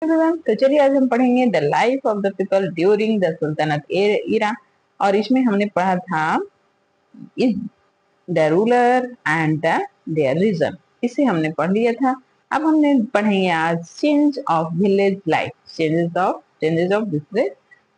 Everyone, तो चलिए आज हम पढ़ेंगे the life of the people during the sultanate era. और इसमें हमने पढ़ा था is the ruler and the their region, इसे हमने पढ़ लिया था। अब हमने पढ़ेंगे आज change of village life, changes of village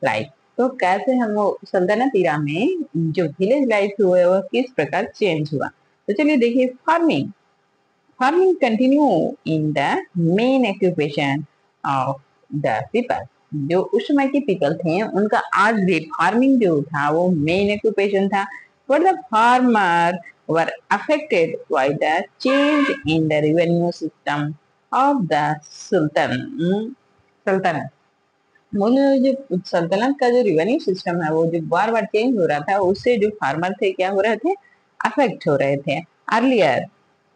life. तो कैसे हम वो सल्तनत इरा में जो विलेज लाइफ हुआ वह किस प्रकार चेंज हुआ। तो चलिए देखिए, farming continue in the main occupation of the people. जो उस समय के पीपल थे उनका आज भी फार्मिंग जो था वो मेन ऑक्यूपेशन था। But the farmer were affected by the change in the revenue system of the सल्तनत। बोले जो सल्तनत का जो रेवेन्यू सिस्टम है वो जो बार बार चेंज हो रहा था, उससे जो फार्मर थे क्या हो रहे थे, अफेक्ट हो रहे थे।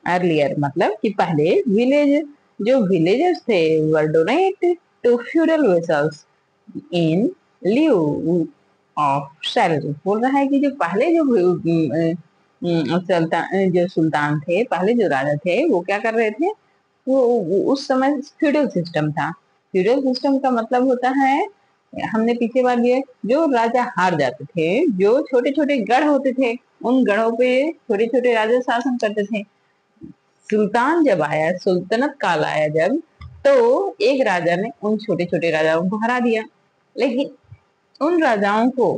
अर्लियर मतलब कि पहले विलेजेस थे were donate to feudal vassals in lieu of salary. बोल रहा है कि जो पहले जो सुल्तान थे, पहले जो राजा थे वो क्या कर रहे थे, वो उस समय फ्यूडल सिस्टम था। फ्यूडल सिस्टम का मतलब होता है, हमने पीछे बार ये जो राजा हार जाते थे, जो छोटे छोटे गढ़ होते थे उन गढ़ों पे छोटे छोटे राजा शासन करते थे। सुल्तान जब आया, सुल्तनत काल आया जब, तो एक राजा ने उन छोटे छोटे राजाओं को हरा दिया, लेकिन उन राजाओं को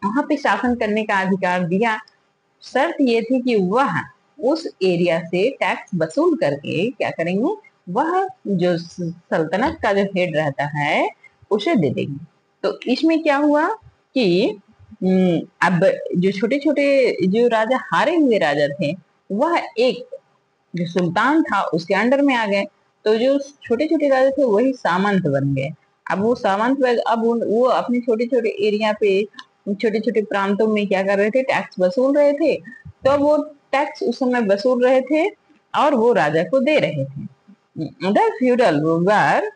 वहां पे शासन करने का अधिकार दिया। शर्त ये थी कि वह उस एरिया से टैक्स वसूल करके क्या करेंगे, वह जो सल्तनत का जो हेड रहता है उसे दे देंगे। तो इसमें क्या हुआ कि अब जो छोटे छोटे जो राजा, हारे हुए राजा थे, वह एक जो सुल्तान था उसके अंडर में आ गए। तो जो छोटे छोटे राजा थे वही सामंत बन गए। अब वो सामंत, अब वो अपने छोटे छोटे एरिया पे, छोटे छोटे प्रांतों में क्या कर रहे थे, टैक्स वसूल रहे थे। तो अब वो टैक्स उस समय वसूल रहे थे और वो राजा को दे रहे थे। The feudal were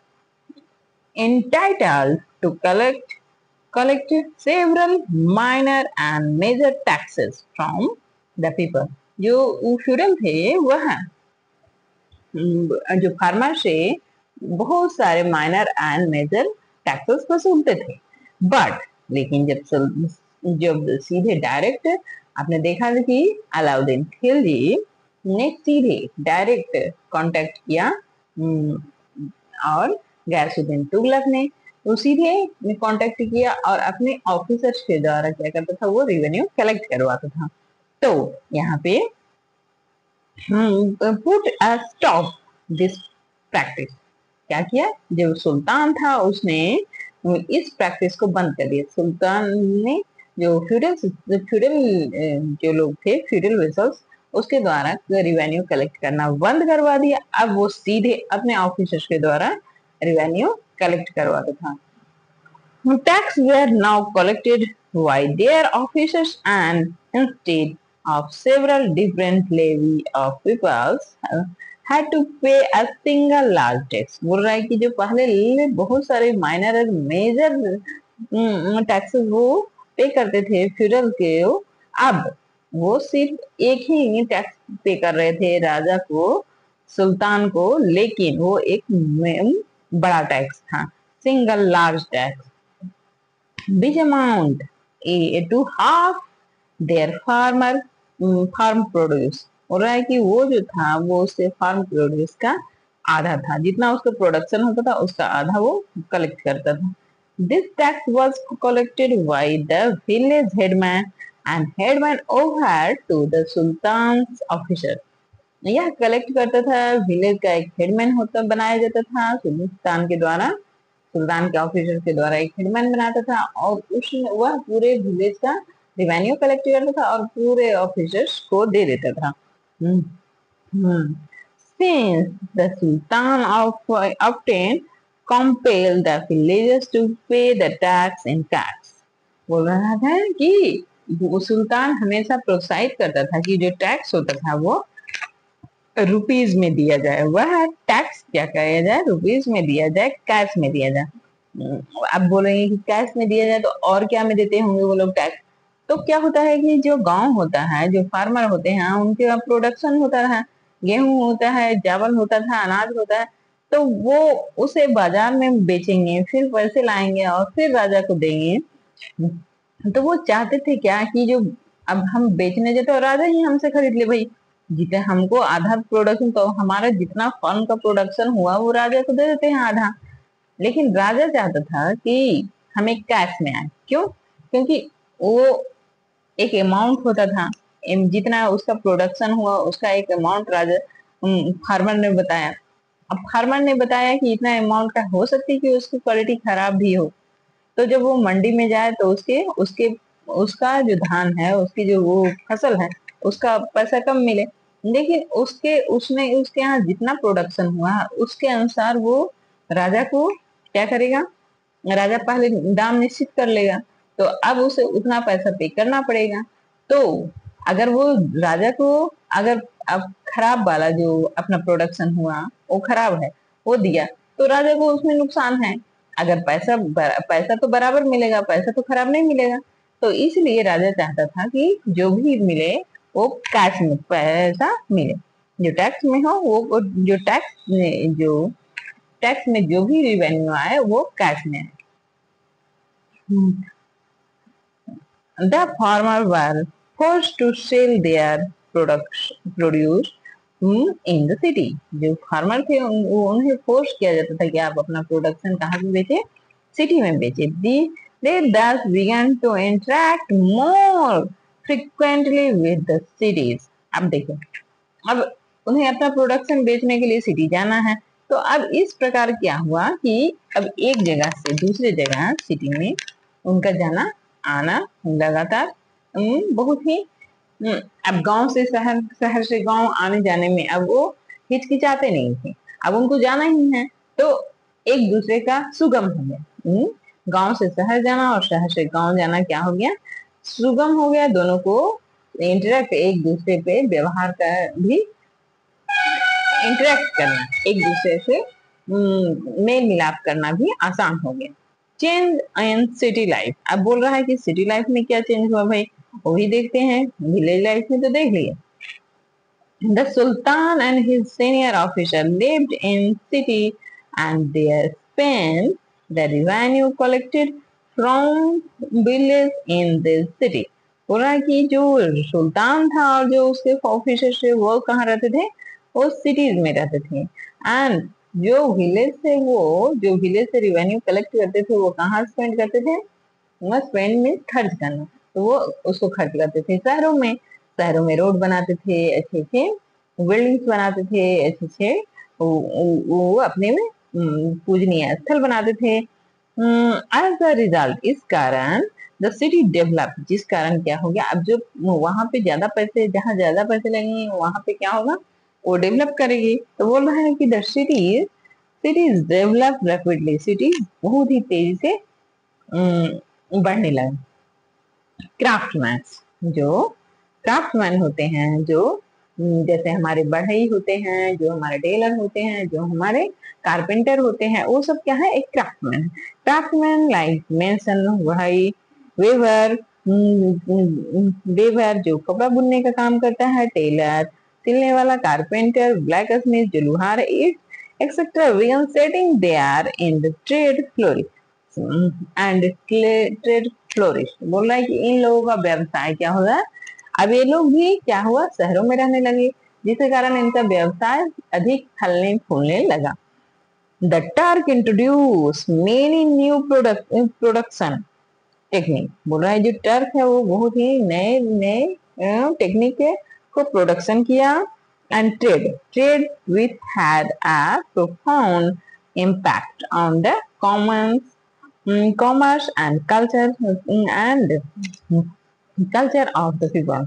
entitled to collect several minor and major taxes from the people। जो फ्यूडल थे वह जो फार्मर से बहुत सारे माइनर एंड मेजर टैक्सेस वसूलते थे। बट लेकिन जब सीधे डायरेक्ट आपने देखा कि अलाउद्दीन खिलजी ने सीधे डायरेक्ट कांटेक्ट किया, और गयासुद्दीन तुगलक ने वो सीधे कांटेक्ट किया और अपने ऑफिसर्स के द्वारा क्या करता था, वो रेवेन्यू कलेक्ट करवाता था। तो यहाँ पे put a stop this practice. क्या किया, जो सुल्तान था उसने इस प्रैक्टिस को बंद कर दिया। सुल्तान ने जो फ्यूडल जो लोग थे, फ्यूडल वेसल्स, उसके द्वारा रेवेन्यू कलेक्ट करना बंद करवा दिया। अब वो सीधे अपने ऑफिसर्स के द्वारा रेवेन्यू कलेक्ट करवाता था। Tax were now collected by their officers, and instead of several different levy of peoples had to pay a single large tax। बोल रहा है कि जो पहले बहुत सारे माइनर और मेजर टैक्सेस वो पे करते थे फ्यूडल के, अब वो सिर्फ एक ही टैक्स पे कर रहे थे राजा को, सुल्तान को, लेकिन वो एक बड़ा टैक्स था, single large tax, which amount to half their farm produce। हो रहा है कि वो जो था वो उससे फार्म प्रोड्यूस का आधा था, जितना उसका प्रोडक्शन होता था उसका आधा वो कलेक्ट करता था। This tax was collected by the village headman and headman over to the sultan's officer. यह कलेक्ट करता था विलेज का एक हेडमैन होता, बनाया जाता था सुल्तान के द्वारा, सुल्तान के ऑफिसर के द्वारा एक हेडमैन बनाता था, और उसने वह पूरे विलेज का रेवेन्यू कलेक्ट करता था और पूरे ऑफिसर्स को दे देता था। Since the Sultan often compelled the villagers to pay the tax in cash। बोल रहा था कि वो सुल्तान हमेशा प्रोत्साहित करता था कि जो टैक्स होता था वो रुपीज में दिया जाए, वह टैक्स क्या किया जाए, रुपीज में दिया जाए, कैश में दिया जाए। अब बोलेंगे कि कैश में दिया जाए तो और क्या में देते होंगे वो लोग टैक्स। तो क्या होता है कि जो गांव होता है, जो फार्मर होते हैं, उनके प्रोडक्शन होता है, गेहूं होता है, चावल होता था, अनाज होता है, तो वो उसे बाजार में बेचेंगे, फिर पैसे लाएंगे और फिर राजा को देंगे। तो वो चाहते थे क्या कि जो अब हम बेचने जाते और राजा ही हमसे खरीद ले भाई, जितने हमको आधा प्रोडक्शन, तो हमारा जितना फर्म का प्रोडक्शन हुआ वो राजा को दे देते हैं आधा। लेकिन राजा चाहता था कि हमें कैश में आए। क्यों? क्योंकि वो एक अमाउंट होता था, जितना उसका प्रोडक्शन हुआ उसका एक अमाउंट राजा फार्मर ने बताया। अब फार्मर ने बताया कि इतना अमाउंट का हो सकती है कि उसकी क्वालिटी खराब भी हो, तो जब वो मंडी में जाए तो उसके उसके उसका जो धान है, उसकी जो वो फसल है, उसका पैसा कम मिले। लेकिन उसके उसने उसके यहाँ जितना प्रोडक्शन हुआ उसके अनुसार वो राजा को क्या करेगा, राजा पहले दाम निश्चित कर लेगा, तो अब उसे उतना पैसा पे करना पड़ेगा। तो अगर वो राजा को, अगर अब खराब वाला जो अपना प्रोडक्शन हुआ वो खराब है, वो दिया, तो राजा को उसमें नुकसान है। अगर पैसा तो बराबर मिलेगा, पैसा तो खराब नहीं मिलेगा। तो इसलिए राजा चाहता था कि जो भी मिले वो कैश में पैसा मिले, जो टैक्स में हो वो जो टैक्स में जो भी रिवेन्यू आए वो कैश में आए। The farmer were forced to sell their produce in the city। जो फार्मर थे उन्हें फोर्स किया जाता था कि आप अपना प्रोडक्शन कहाँ पे बेचे, सिटी में बेचे। They thus began to interact more frequently with the cities। अब देखो, अब उन्हें अपना प्रोडक्शन बेचने के लिए सिटी जाना है, तो अब इस प्रकार क्या हुआ कि अब एक जगह से दूसरे जगह सिटी में उनका जाना आना लगातार बहुत ही अम, अब गांव से शहर, शहर से गांव आने जाने में अब वो हिचकिचाते नहीं थे। अब उनको जाना ही है, तो एक दूसरे का सुगम हो गया। गांव से शहर जाना और शहर से गांव जाना क्या हो गया, सुगम हो गया। दोनों को इंटरेक्ट, एक दूसरे पे व्यवहार का भी इंटरेक्ट करना, एक दूसरे से मेल मिलाप करना भी आसान हो गया। चेंज इन सिटी लाइफ, अब बोल रहा है कि सिटी लाइफ में क्या चेंज हुआ भाई, वो भी देखते हैं। विलेज लाइफ में तो देख लिए। The Sultan and his senior officer lived in city and they spent the revenue collected from village in the city। बोला कि जो सुल्तान था और जो उसके ऑफिसर थे वो कहाँ रहते थे, वो सिटीज में रहते थे। एंड जो विलेज से रिवेन्यू कलेक्ट करते थे वो कहाँ स्पेंड करते थे, वो स्पेंड में खर्च करना, तो वो उसको खर्च करते थे शहरों में। शहरों में रोड बनाते थे, अच्छे अच्छे बिल्डिंग्स बनाते थे, अच्छे अच्छे वो अपने में पूजनीय स्थल बनाते थे। एज अ रिजल्ट, इस कारण द सिटी डेवलप, जिस कारण क्या हो गया, अब जो वहां पे ज्यादा पैसे, जहाँ ज्यादा पैसे लगेंगे वहां पे क्या होगा, वो डेवलप करेगी। तो बोल रहा है कि the cities develop rapidly, cities बहुत ही तेजी से बढ़ने लगे। क्राफ्टमैन, जो क्राफ्टमैन होते हैं, जो जैसे हमारे बढ़ई होते हैं, जो हमारे टेलर होते हैं, जो हमारे कारपेंटर होते हैं, वो सब क्या है, एक क्राफ्टमैन। क्राफ्टमैन लाइक मेसन, बढ़ई, वेवर, वेवर जो कपड़ा बुनने का काम करता है, टेलर सिलने वाला, कारपेंटर, ब्लैक स्मिथ जो लोहार, एक्सेट्रा वीगन setting they are in the trade flourish and trade flourish. बोल रहा है कि इन लोगों का व्यवसाय क्या हो रहा है, अब ये लोग भी क्या हुआ, शहरों में रहने लगे, जिसके कारण इनका व्यवसाय अधिक फलने फूलने लगा। The Turk introduce many new production technique. बोल रहा है जो टर्क है वो बहुत ही नए नए टेक्निक को प्रोडक्शन किया। And trade with had a profound impact on the commerce and culture of the people.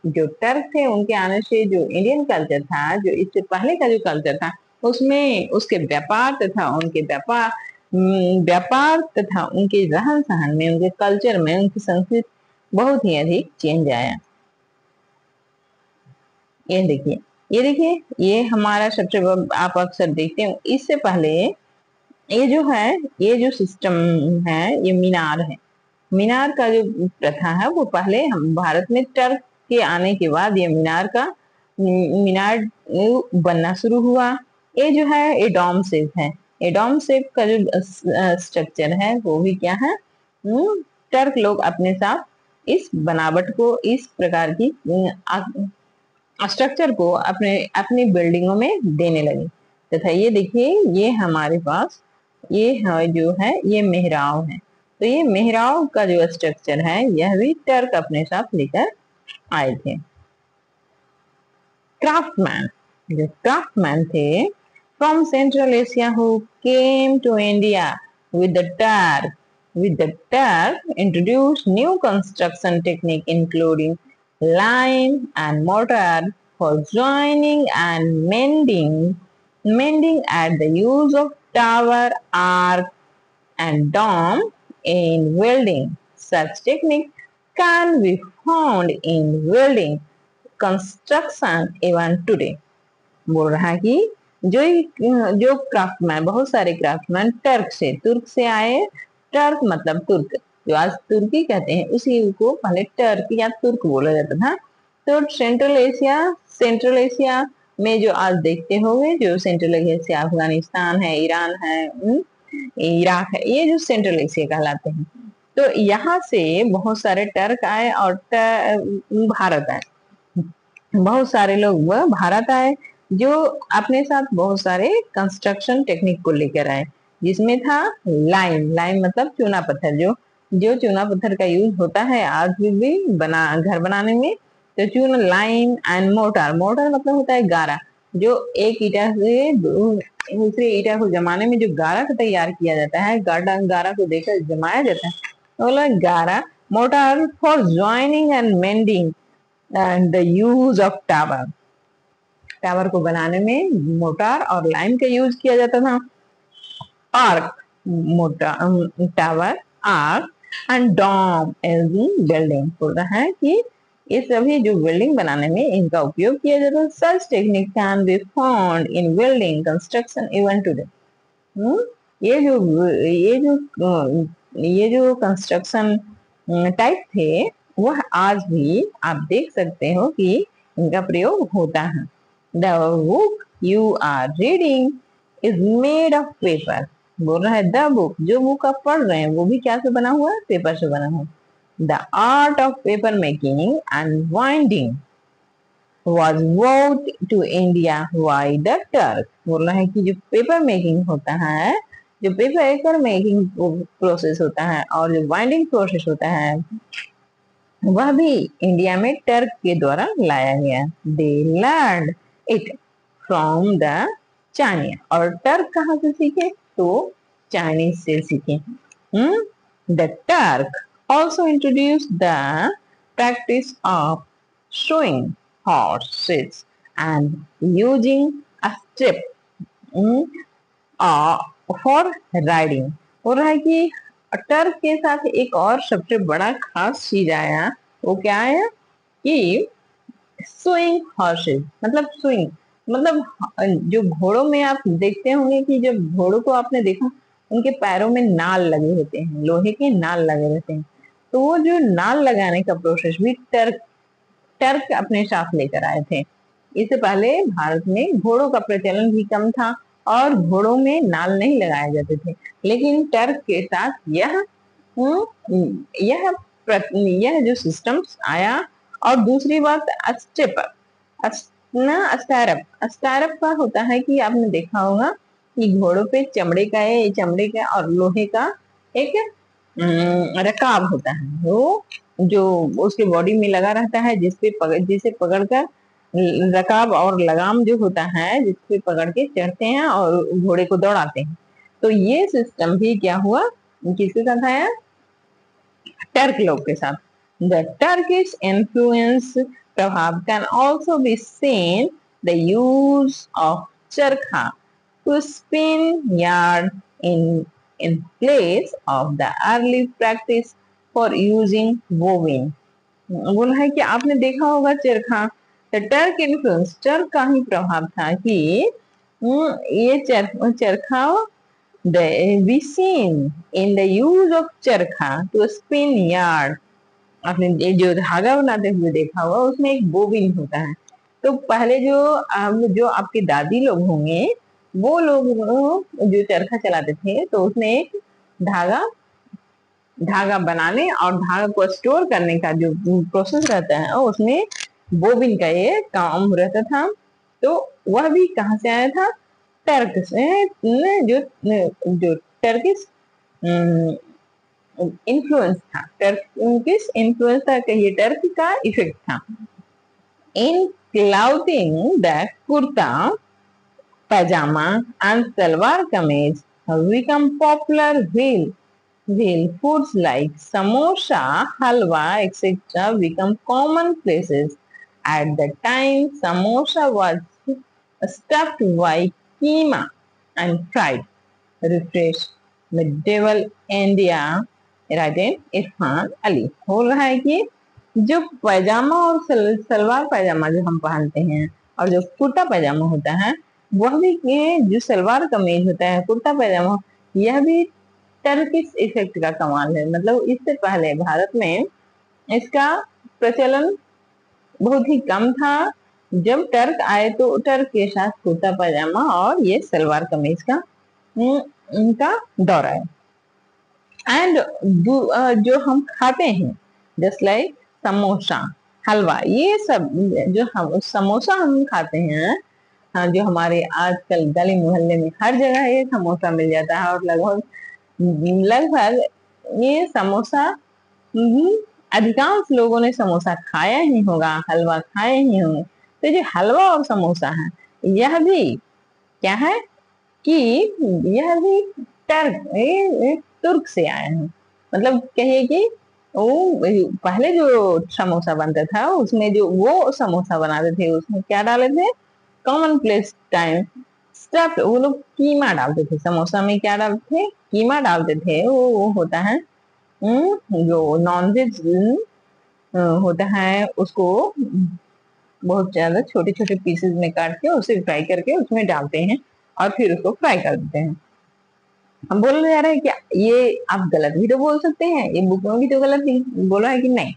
जो टर्क थे उनके आने से जो इंडियन कल्चर था, जो इससे पहले का जो कल्चर था, उसमें उसके व्यापार तथा उनके रहन सहन में, उनके कल्चर में, उनकी संस्कृति बहुत ही अधिक चेंज आया। ये देखिए ये हमारा सबसे आप अक्सर देखते हो। इससे पहले ये जो है, ये जो सिस्टम है, ये मीनार है। मीनार का जो प्रथा है वो पहले हम भारत में टर्क के आने के बाद ये मीनार बनना शुरू हुआ। ये जो है ये डॉम शेप है। ये डॉम शेप का जो स्ट्रक्चर है वो भी क्या है, टर्क लोग अपने साथ इस बनावट को, इस प्रकार की स्ट्रक्चर को अपने अपनी बिल्डिंगों में देने लगे। तथा ये देखिए ये हमारे पास ये है जो है ये मेहराब है। तो ये मेहराब का जो स्ट्रक्चर है यह भी टर्क अपने साथ लेकर आए थे। क्राफ्टमैन, जो क्राफ्टमैन थे from central Asia who came to India with the Turk, with the Turk introduced new construction technique including lime and mortar for joining and mending at the use of tower, arc and dome in welding. Such technique can be found in welding construction even today. बोल रहा है कि जो craftsman, बहुत सारे craftsman तुर्क से आए। टर्क मतलब तुर्क, जो आज तुर्की कहते हैं उसी को पहले टर्क या तुर्क बोला जाता था। तो सेंट्रल एशिया में जो आज देखते होंगे, जो सेंट्रल एशिया अफगानिस्तान है, ईरान है, इराक है, ये जो सेंट्रल एशिया कहलाते हैं। तो यहाँ से बहुत सारे टर्क आए और भारत आए, बहुत सारे लोग वह भारत आए जो अपने साथ बहुत सारे कंस्ट्रक्शन टेक्निक को लेकर आए, जिसमें था लाइम मतलब चूना पत्थर, जो चूना पत्थर का यूज होता है आज भी घर बनाने में। तो चूना, लाइम एंड मोटर मतलब होता है गारा, जो एक ईटा से दूसरे ईटा को जमाने में जो गारा को तैयार किया जाता है, गारा को देकर जमाया जाता है, बोला गारा। Motor for joining and mending and the use of tower को बनाने में मोटार और लाइम का यूज किया जाता था। Arch, tower, arch and dome as building, बोल रहा है कि ये सभी जो बिल्डिंग बनाने में इनका उपयोग किया जाता है। Such technique can be found in building construction even today. ये जो कंस्ट्रक्शन टाइप थे वह आज भी आप देख सकते हो कि इनका प्रयोग होता है। The book you are reading is made of paper, बोल रहा है द बुक, जो बुक आप पढ़ रहे हैं वो भी क्या से बना हुआ है, पेपर से बना हुआ। The art of paper making and winding was brought to India by the Turk, बोल रहा है कि जो पेपर मेकिंग होता है, जो पेपर मेकिंग प्रोसेस होता है और जो वाइंडिंग प्रोसेस होता है वह भी इंडिया में टर्क के द्वारा लाया गया। They learn it from the Chinese, और टर्क कहाँ से सीखे, तो चाइनीज से सीखे। The Turk also introduce the practice of shoeing horses and using a strip for riding। हो रहा है कि टर्क के साथ एक और सबसे बड़ा खास चीज आया, वो क्या आया कि स्विंग हॉर्सेस, मतलब स्विंग मतलब जो घोड़ों में आप देखते होंगे कि जब घोड़ों को आपने देखा उनके पैरों में नाल लगे होते हैं, लोहे के नाल लगे रहते हैं। तो वो जो नाल लगाने का प्रोसेस भी टर्क अपने साथ लेकर आए थे। इससे पहले भारत में घोड़ों का प्रचलन भी कम था और घोड़ों में नाल नहीं लगाए जाते थे, लेकिन टर्क के साथ यह जो सिस्टम आया। और दूसरी बात अस्टारप का होता है कि आपने देखा होगा कि घोड़ों पे चमड़े का और लोहे का एक रकाब होता है, वो जो उसके बॉडी में लगा रहता है, जिसे पकड़कर रकाब और लगाम जो होता है जिसपे पकड़ के चढ़ते हैं और घोड़े को दौड़ाते हैं। तो ये सिस्टम भी क्या हुआ, किसके साथ आया, टर्क लोग के साथ। द टर्किश इन्फ्लुएंस प्रभाव can also be seen the use of charkha to spin yarn in place of the early practice for using woving। बोला है कि आपने देखा होगा चरखा, तो टर्क इन्फ्लुएंस, टर्क का ही प्रभाव था कि ये चरखा be seen in the use of चरखा to spin yarn। आपने जो धागा बनाते हुए देखा होगा उसमें एक बोबिन होता है। तो पहले जो आपके दादी लोग होंगे वो लोग जो चरखा चलाते थे तो उसमें एक धागा धागा बनाने और धागा को स्टोर करने का जो प्रोसेस रहता है उसमें बोबिन का ये काम रहता था। तो वह भी कहाँ से आया था? टर्क से। जो जो टर्किश इन्फ्लुएंस था, टर्किश इन्फ्लुएंस था, कहिए टर्क का इफेक्ट था in clothing the kurta pajama and salwar kameez have become popular wheel foods like samosa, halwa, etc. become commonplaces. At the time, samosa was stuffed by keema and fried. Refresh medieval India, right Irfan Ali बोल रहा है कि जो पैजामा और सलवार पैजामा जो हम पहनते हैं और जो कुर्ता पैजामा होता है वह भी जो सलवार कमीज होता है कुर्ता पैजामा यह भी टर्किश इफेक्ट का कमाल है। मतलब इससे पहले भारत में इसका प्रचलन बहुत ही कम था। जब टर्क आए तो टर्क के साथ कुर्ता पैजामा और ये सलवार कमीज का उनका दौर आया। एंड जो हम खाते हैं जस्ट लाइक समोसा, हलवा, ये सब जो हम समोसा हम खाते हैं, हाँ, जो हमारे आजकल गली मोहल्ले में हर जगह ये समोसा मिल जाता है और लगभग लगभग ये समोसा अधिकांश लोगों ने समोसा खाया ही होगा, हलवा खाया ही होगा। तो जो हलवा और समोसा है यह भी क्या है कि यह भी तुर्क से आया है। मतलब कहिए कि वो पहले जो समोसा बनता था उसमें जो वो समोसा बनाते थे उसमें क्या डाले थे? कॉमन प्लेस टाइम स्टफ, वो लोग कीमा डालते थे समोसा में। क्या डालते थे? कीमा डालते थे। वो होता है जो नॉनवेज होता है उसको बहुत ज्यादा छोटे छोटे पीसेस में काट के उसे फ्राई करके उसमें डालते हैं और फिर उसको फ्राई कर देते हैं। हम बोल जा रहे हैं क्या ये आप गलत भी तो बोल सकते हैं, ये बुक में भी तो गलत बोला है कि नहीं?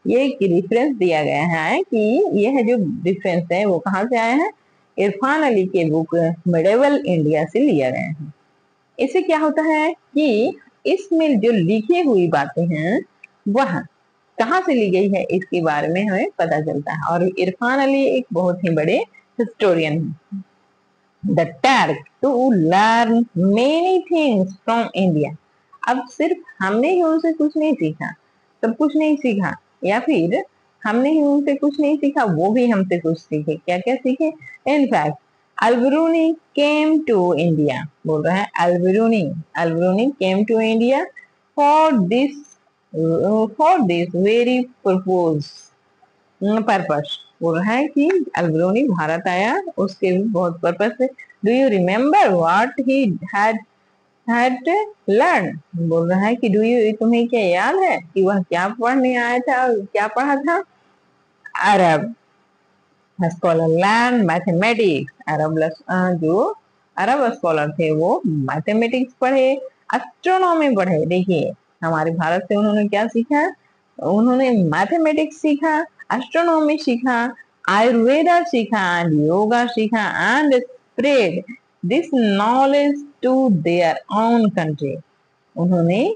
ये एक रेफरेंस दिया गया है कि यह जो रेफरेंस है वो कहाँ से आया है? इरफान अली के बुक मिडेवल इंडिया से लिया गया है। इससे क्या होता है कि इसमें जो लिखी हुई बातें हैं वह कहाँ से ली गई है इसके बारे में हमें पता चलता है। और इरफान अली एक बहुत ही बड़े हिस्टोरियन हैं। The Turk to learn many things from India। अब सिर्फ हमने ही उनसे कुछ नहीं सीखा, सब कुछ नहीं सीखा, या फिर हमने ही उनसे कुछ नहीं सीखा, वो भी हमसे कुछ सीखे। क्या क्या सीखे? In fact Al Biruni came to India, बोल रहा है Al Biruni came to India for this very purpose. बोल रहा है कि अल-बिरूनी भारत आया उसके भी बहुत पर्पस है। Do you remember what he had learn? बोल रहा है कि डू यू, तुम्हें क्या याद है कि वह क्या पढ़ने आया था और क्या पढ़ा था? अरब स्कॉलर लर्न मैथमेटिक्स। जो अरब स्कॉलर थे वो मैथमेटिक्स पढ़े, एस्ट्रोनॉमी पढ़े। देखिए हमारे भारत से उन्होंने क्या सीखा? उन्होंने मैथमेटिक्स सीखा, एस्ट्रोनॉमी सीखा, आयुर्वेदा सीखा एंड योगा सीखा and spread this knowledge to their own country. उन्होंने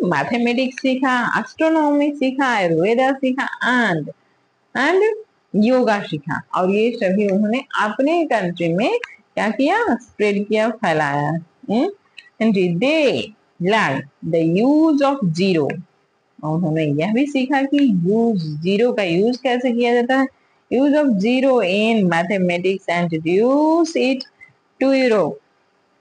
मैथमेटिक्स सीखा, एस्ट्रोनॉमी सीखा, आयुर्वेदा सीखा एंड योगा सीखा और ये सभी उन्होंने अपने कंट्री में क्या किया? स्प्रेड किया, फैलाया। They learn the use of zero. उन्होंने यह भी सीखा कि जीरो का यूज कैसे किया जाता है। Use of zero in mathematics and introduce it to Europe.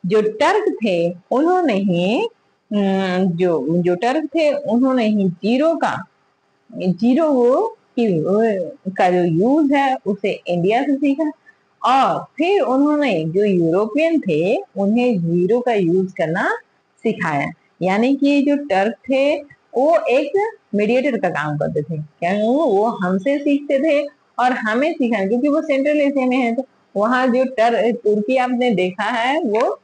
जो टर्क थे उन्होंने ही जो टर्क थे उन्होंने ही जीरो का जो यूज है उसे इंडिया से सीखा और फिर उन्होंने जो यूरोपियन थे उन्हें जीरो का यूज करना सिखाया। यानी कि जो टर्क थे वो एक मीडिएटर का काम करते थे। क्या वो हमसे सीखते थे और हमें सिखाए, क्योंकि वो सेंट्रल एशिया में है। तो वहाँ जो तुर्की आपने देखा है वो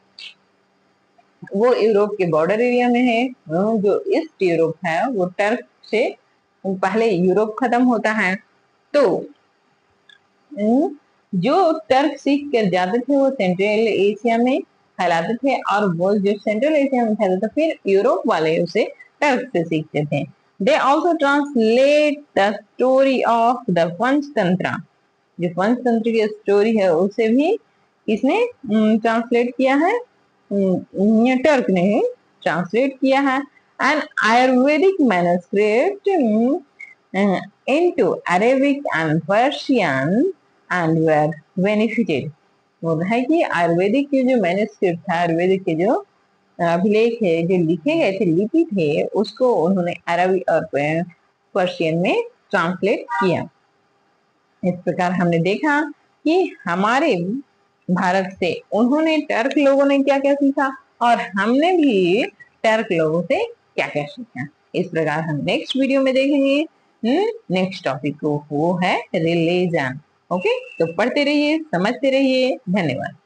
यूरोप के बॉर्डर एरिया में है। जो ईस्ट यूरोप है वो टर्क से पहले यूरोप खत्म होता है। तो जो टर्क सीख कर जाते थे वो सेंट्रल एशिया में फैलाते थे, और वो जो सेंट्रल एशिया में फैलाते थे फिर यूरोप वाले उसे टर्क से सीखते थे। They also translate the story of the Panchatantra, जो पंचतंत्र की स्टोरी है उसे भी इसने ट्रांसलेट किया है, टर्क ने ही ट्रांसलेट किया है। And Ayurvedic manuscript into Arabic and Persian and were benefited। वो है कि आयुर्वेदिक के जो मैन्युस्क्रिप्ट था, आयुर्वेदिक के जो अभिलेख है, जो लिखे गए थे, लिपि थे, उसको उन्होंने अरबी और पर्शियन में ट्रांसलेट किया। इस प्रकार हमने देखा कि हमारे भारत से उन्होंने, टर्क लोगों ने क्या क्या सीखा और हमने भी टर्क लोगों से क्या क्या सीखा। इस प्रकार हम नेक्स्ट वीडियो में देखेंगे नेक्स्ट टॉपिक को, वो है रिलीजन। ओके, तो पढ़ते रहिए, समझते रहिए। धन्यवाद।